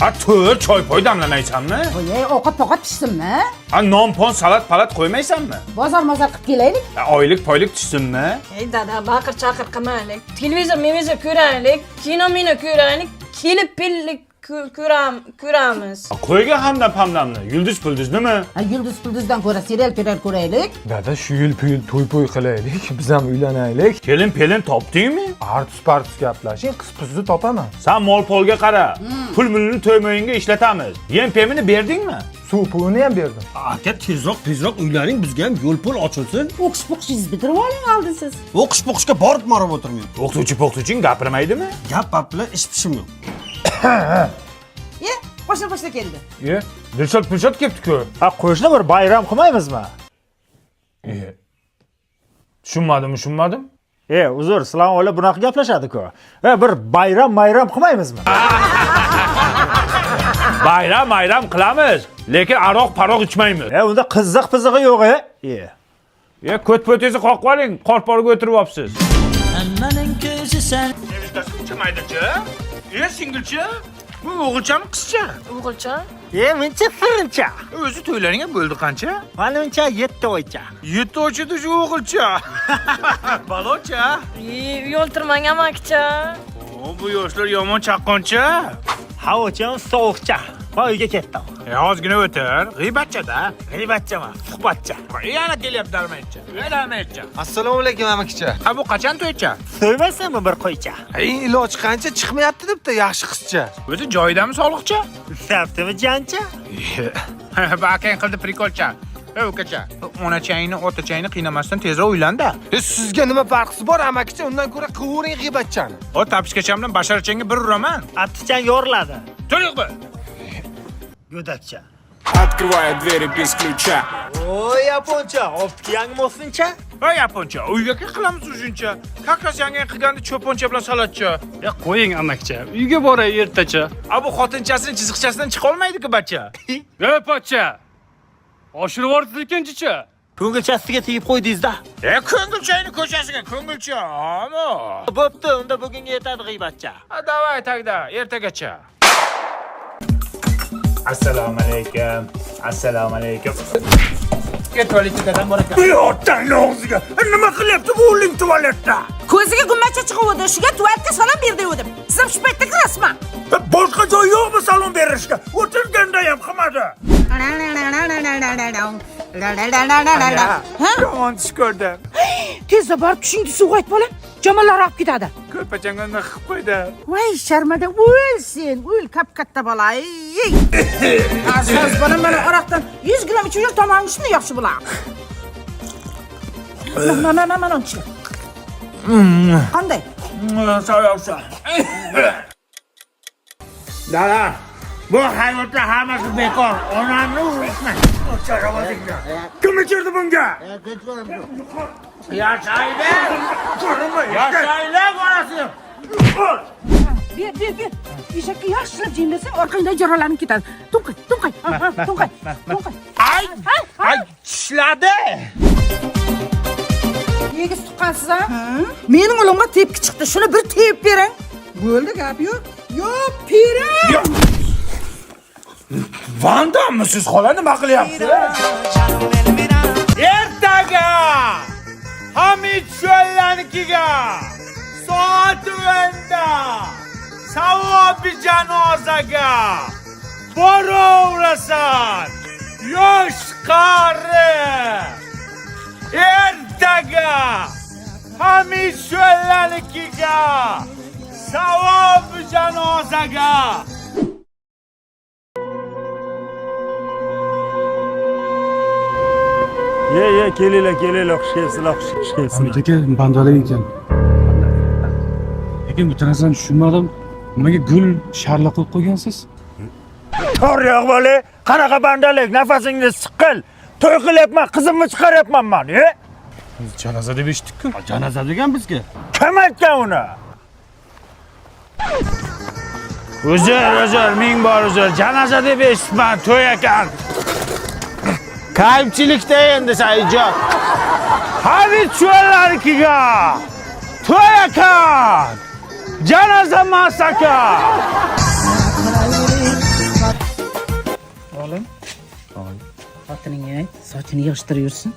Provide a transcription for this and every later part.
Ha tur, choy poy damlamaysanmi? Voy, ovqat pishsinmi? Ha non-pon salat qo'ymaysanmi? Bozor qilib kelaylik. Oylik poylik tushsinmi? Ey dada, baqir-chaqir qilmaylik. Televizor ko'raylik, kino ko'raylik, kelib pillik ko'ramiz. Qo'yga hamdam pamdamni, yulduz nima? Yulduzdan ko'ra serial ko'raylik. Dada shu yil to'y qilaylik, biz ham uylanaylik. Kelin topdingmi? Artus gaplashing, qiz-qizni topaman. Sen mol-polga qara. Pul-mulni to'ymoyinga ishlatamiz. Yem-pemini berdingmi? Suv pulini ham berdim. Aka tezroq uylaning, bizga ham yo'l pul ochilsin. O'qish-poqishingiz bitirib oling oldin siz. O'qish-poqishga borib marab o'tirmayman. O'qituvchi gapirmaydimi? Gap bilan ish pishim yo'q. Boshla keldi. Dilshod kelibdi-ku. Ha, qo'shni bir bayram qilmaymizmi? Tushunmadim. Uzr, sizlar ola bunaqa gaplashadi-ku. Bir bayram qilmaymizmi? Bayram qilamiz, lekin aroq ichmaymiz. Unda qiziq-pizig'i yo'q-e. Ko't-po'tingizni qoqib oling, qorporga o'tirib olibsiz. Hammaning ko'zi sen. Chimaydi-chi? Singilchi? Bu o'g'ilchami, qizcha? O'g'ilcha? Mencha sirincha. O'zi to'ylaring ham bo'ldi qancha? Menimcha 7 oycha. 7 oychada shu o'g'ilcha. Balocha. Uyoltirmang amakicha. Bu yoshlar yomon chaqqoncha. Havocham sovuqcha. Uyga ketdim. Ozgina o'tir. G'iybatcha-da. G'iybatchaman, suhbatcha. Yana kelyapti darmaycha. Assalomu alaykum amakicha. Ha bu qachon to'ycha? So'ymaysanmi bir qo'ycha? Iloji qancha chiqmayapti debdi, yaxshi qizcha. O'zi joyidami sog'liqcha? Saptimi jancha? Bakang qildi prikolcha. Ukacha, onachangni, otachangni qiynamasdan tezroq uylanda. Sizga nima farqi bor amakicha? Undan ko'ra qivering g'iybatchani. O tapishkachamdan basharachangga bir uraman. Aptichang yoriladi. To'liqmi? Go'dakcha. Открываю двери без ключа. Oy, yaponcha, optiyangmi o'sincha? Voy yaponcha, uyga qilamiz o'shuncha. Kakas yangi qilganda cho'poncha bilan salatcha. Qo'ying amakcha, uyga boray ertacha. Bu xotinchasining chiziqchasidan chiqa olmaydi-ku bacha. Pochcha. Oshirib yuborsiz ekanchicha. Ko'ngilchasiga tegib qo'ydingiz-da. Ko'ngilchangni ko'chasiga, ko'ngilcha. Bo'pti, unda bugunga yetadi g'iybatcha. Davay tagda, ertagacha. Assalomu alaykum. Ketvolik dadam bor ekan. Yo'qdan og'ziga. Nima qilyapti bu o'g'ling tualetda? Ko'ziga gummacha chiqib shunga tualetga salom ber degandim. Siz ham shu paytda kirasizmi? Boshqa joy yo'qmi salom berishga? O'tirganda ham qilmadi. Yomon tush ko'rdim. Tezda borib tushingni suvga ayt bolam. Jamolar olib ketadi. Ko'rpachangni qilib qo'ydi. Voy, sharmada o'lsin. O'l kap-katta bola. Aziz bolam, mana aroqdan 100 gram ichib yur, tomog'ing shunday yaxshi bo'ladi. Mana uncha. Qanday? Sağ. Dada, bu hayotda hammasi bekor. Onamni urishma. Kim ichirdi bunga? Yashaylar borasi. Ber. Eshakka yaxshilab jemlasang, orqangdan jaralanib ketadi. To'nqay. Ay, tishladi. Negiz tuqqansiz ha? Mening o'limga tepki chiqdi. Shuni bir tepib bering. Bo'ldi, gap yo'q. Yo'q, pirim. Vandammi siz xola nima qilyapsiz? Ertaga Hamid Sho'llanikiga soat 10da savobi janozaga boraverasan. Yosh qari. Ertaga Hamid Sho'llanikiga savobi janozaga. Kelinglar, xush kelibsizlar, xush kelibsizlar. Aka, bandalik ekan. Lekin bu narsani tushunmadim. Nimaga gul sharla qo'yib qo'ygansiz? To'g'ri bola, qanaqa bandalik, nafasingni siqil. To'y qilyapman, qizimni chiqaryapman men, Janoza deb eshitdik-ku. Janoza degan bizga. Kim aytgan uni? Uzr, ming bor uzr. Janoza deb eshitman, to'y ekan. Kayfchilikda endi sayjon. Hamid Sho'llanikiga to'y ekan. Janoza emas ekan. xotiningga ayt, sochini yig'ishtirayursin.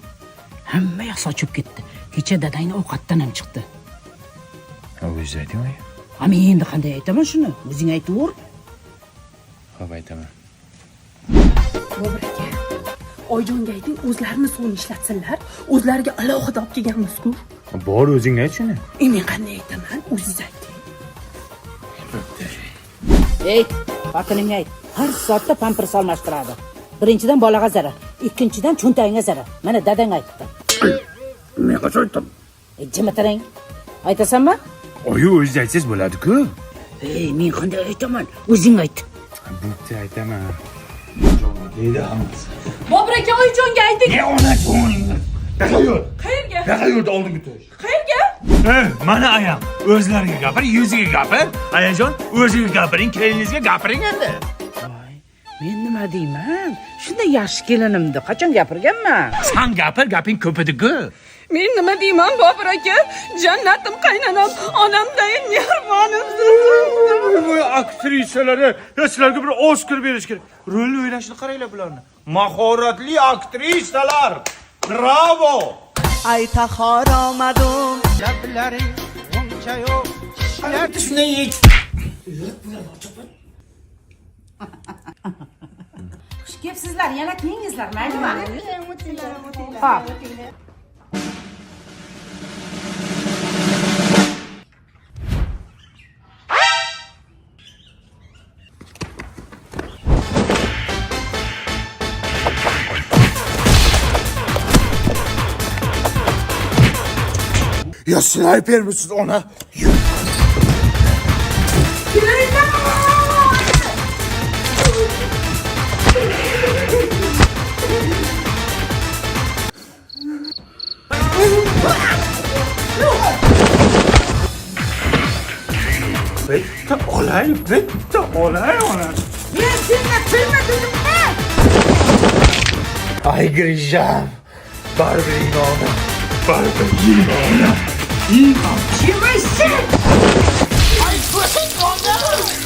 Hamma yoq sochib ketdi. Kecha dadangni ovqatdan ham chiqdi. O'zingiz ayting. Ha, men endi qanday aytaman shuni? O'zing aytaver. Xo'p, aytaman. Bobur aka, Oyjonga ayting, o'zlarini suvni ishlatsinlar. O'zlariga alohida olib kelganmiz-ku. Bor, o'zing ayt shuni. Men qanday aytaman? O'zingiz ayting. Ey, xotiningga ayt. Har soatda pampers almashtiradi. Birinchidan bolaga zarar, ikkinchidan cho'ntagingga zarar. Mana dadang aytdi. Men qachon aytdim? Jimitarang. Aytasanmi? Oyi, o'zingiz aytsangiz bo'ladi-ku. Ey, men qanday aytaman? O'zing ayt. Bitta aytaman. Deydi hammasi. Bobur aka, Oyjonga ayting. Ona ko'nglingizni. Taqayur. Qayerga? Taqayur oldinga to'sh. Qayerga? Mana ayam, o'zlariga gapir, yuziga gapir. Ayajon, o'ziga gapiring, keliningizga gapiring endi. Voy, men nima deyman? Shunday yaxshi kelinimdi. Qachon gapirganman? Sen gapir, gaping ko'p edi-ku. Men nima deyman, Bobur aka? Jannatim, qaynonam, onamdayin mehmonimsiz. Bu aktrisalari sizlarga bir Oskar berish kerak. Rol o'ynashni qaranglar bularni. Mahoratli aktrisalar. Bravo! Ay tahor omadim lablari uncha yo'q Xush kelibsizlar, yana keyingizlar, maylimi? Xo'p. Ya sniper misiniz ona? Bitta olay ona. Men senga filma dedimmi? Ay gireceğim. Barber imanı.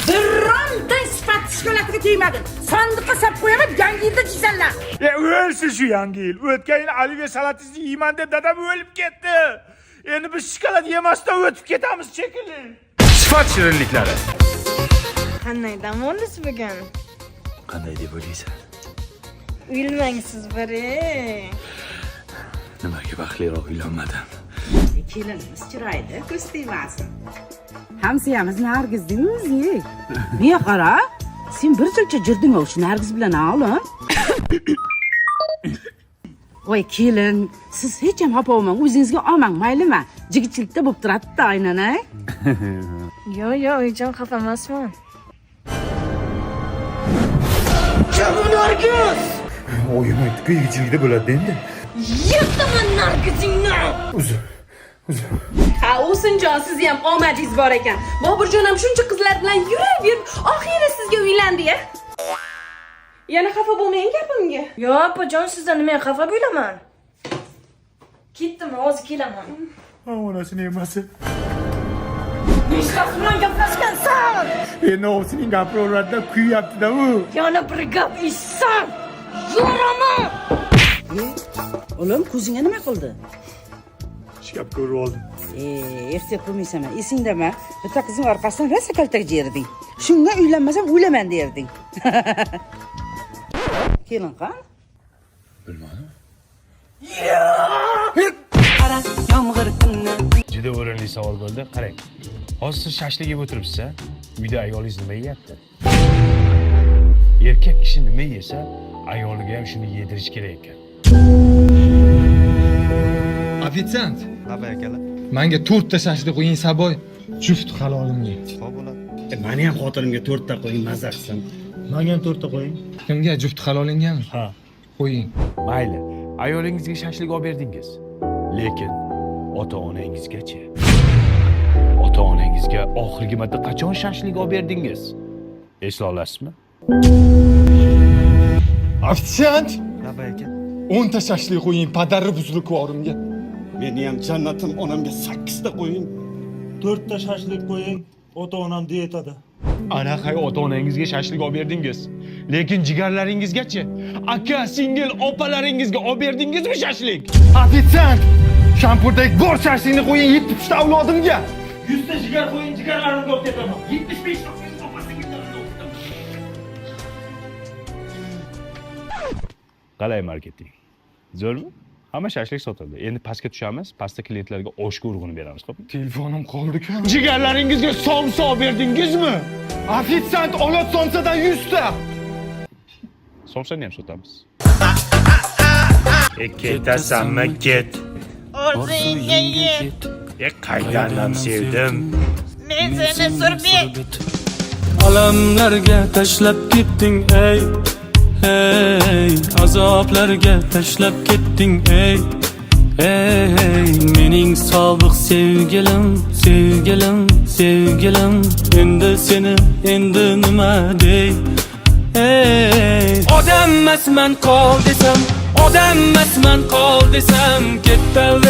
Birontang sifat shkolatiga tegmadin. Sandiqqa solib qo'yaman, yangi yilda jizanlar. Ya o'lsin shu yangi yil. O'tgan yil Aliviya salatingizni yeyman deb dadam o'lib ketdi. Endi biz shokolad yemasdan o'tib ketamiz shekilli. Sifat shirinliklari. Qanday dam olasiz bugun? Qanday deb o'ylaysan? Uylanmangsiz bari. Nimaga baxtliroq uylanmadim? Kelinimiz chiroyli, ko'z tegmasin. Hamsiyamiz Nargizdingmi o'zi? Men qara, sen bir chilcha jirding o'sha Nargiz bilan o'g'lim. Voy kelin, siz hech ham xafa bo'lmang, o'zingizga olmang, maylimi? Jigitchilikda bo'lib turadi-da, aynan, a? Yo, Oyjon xafa emasman. Oyim aytdi-ku, yigitchilikda bo'ladi endi. Yirtaman nargizingni. Uzr. Ha, O'sinjon, siz ham omadingiz bor ekan. Boburjon ham shuncha qizlar bilan yuraverib, oxiri sizga uylandi-ya. Yana xafa bo'lmang gapimga. Yo, opajon, sizdan nima xafa bo'laman? Ketdim, hozir kelaman. Onasini emasi. Nechta bilan gaplashgansan? Endi o'zining gapiraveradidan kuyyapti-da u. Yana bir gap eshitsan, yo'raman. O'g'lim, ko'zingga nima qildi? Ishkab ko'rib oldim. Erta ko'rmaysanman, esingdami? Bitta qizning orqasidan rosa kaltak yerding. Shunga uylanmasam o'laman derding. Kelin qan? Bilmadim. Qara, yomg'ir kunni. Juda o'rinli savol bo'ldi. Qarang. Hozir siz shashlik yeb o'tiribsiz-a? Uyda ayolingiz nima yeyapti? Erkak kishi nima yesa, ayoliga ham shuni yedirish kerak ekan. Ofitsiant, Nima akalar? menga 4 ta shashlik qo'ying, Saboy. Juft halolimga. Xo'p bo'ladi. Meni ham xotirimga 4 ta qo'ying, mazza qilsin. Menga ham 4 ta qo'ying. Kimga juft halolingami? Ha. Qo'ying. Mayli, ayolingizga shashlik olib berdingiz. Lekin ota-onangizgachi? Ota-onangizga oxirgi marta qachon shashlik olib berdingiz? Esla olasizmi? Ofitsiant, Nima aka? 10 ta shashlik qo'ying, padarri buzrukvorimga. Meni ham jannatim onamga 8 ta qo'ying. 4 ta shashlik qo'ying. Ota-onam diyetада. Anaqay ota-onangizga shashlik olib berdingiz. Lekin jigarlaringizgachi, aka, singil opalaringizga olib berdingizmi shashlik? Ofitsiant! Shampurdagi bor shashlikni qo'ying 70 ta avlodimga. 100 ta jigar qo'ying, jigarlarimni olib ketaman. 75 ta Qalay marketing? Zo'rmi? Hamma shashlik sotildi. Endi pastga tushamiz, pastda klientlarga oshga urg'uni beramiz, xo'pmi? Telefonim qoldi-ku. Jigarlaringizga somsa olib berdingizmi? Ofitsiant, olot somsadan 100 ta. Somsani ham sotamiz. Ketasanmi ket. Orzuyga yet. Qaydanam sevdim. Men seni surbet. Alamlarga tashlab ketding ey, ey, azoblarga tashlab ketding ey, ey, mening sobiq sevgilim, sevgilim, sevgilim, endi seni endi nima dey, ey, odam emasman qol desam, odam emasman qol desam, ketaver